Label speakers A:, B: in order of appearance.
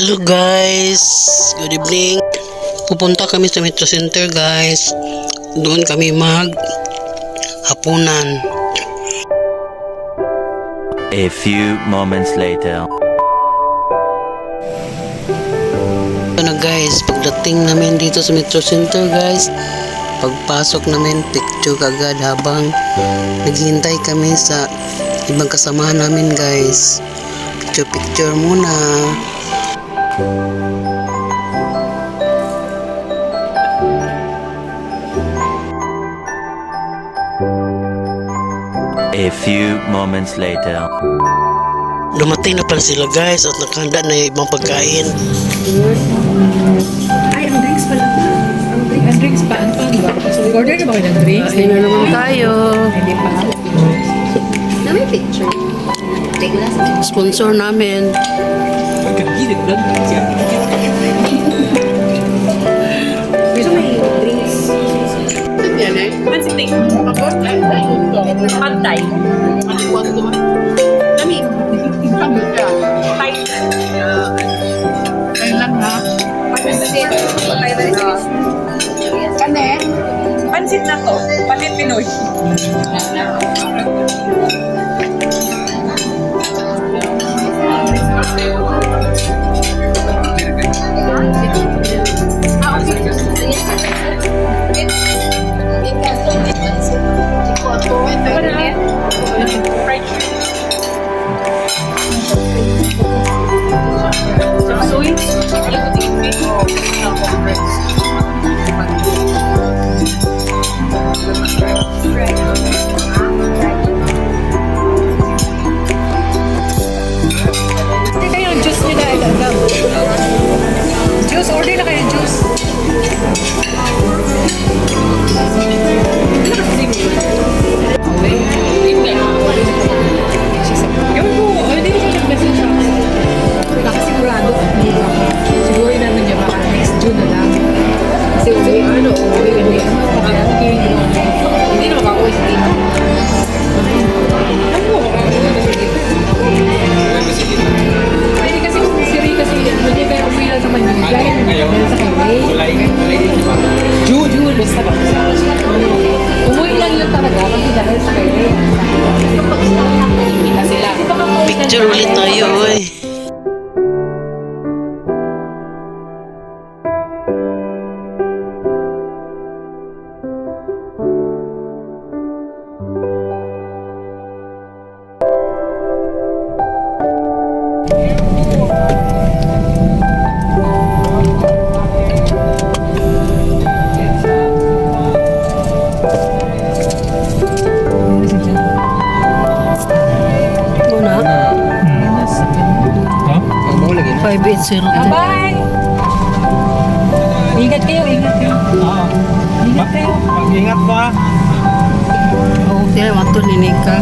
A: Hello guys, good evening. Pupunta kami sa Metro Center guys. Doon kami hapunan.
B: A few moments later.
A: Ito na guys, pagdating namin dito sa Metro Center guys, pagpasok namin picture kagad habang naghihintay kami sa ibang kasamahan namin guys. Picture muna.
B: A few moments later.
A: Dumating na pala sila guys at nakahanda na yung ibang pagkain.
C: Ay, ang drinks pala. Ang drinks pa. Ano pa? So, order na ba kayo ng drinks?
A: Kain na naman tayo.
C: Hindi pa.
D: Na may picture. Take na sa
A: Sponsor namin.
D: So may drinks.
C: Pansiting. Pantay. Kami. Tay. Kailan ha?
D: Pansit. Kane?
C: Pansit na to. Pansit Pinoy. Fried chicken. Sweet. Kayo yung juice nila. Juice, order na kayo ng juice. Gawin ko, hindi ko siya nag-message siya. Nakasigurado. Siguro naman niya baka next June na lang. Kasi uwi, hindi na makakauwi sa dito. Ano? Pwede kasi kung si Ray kasi hindi kayo uwi lang sa Manila. Dahil sa kayo. June. Basta ba? Umuwi lang yun talaga kasi dahil sa kayo. Kita sila.
A: Picture ulit tayo eh. Muna. 580.
C: Bye! Ingat kayo. Ingat kayo.
E: Mag-ingat ba?
A: Oo, tira mato ni Nika.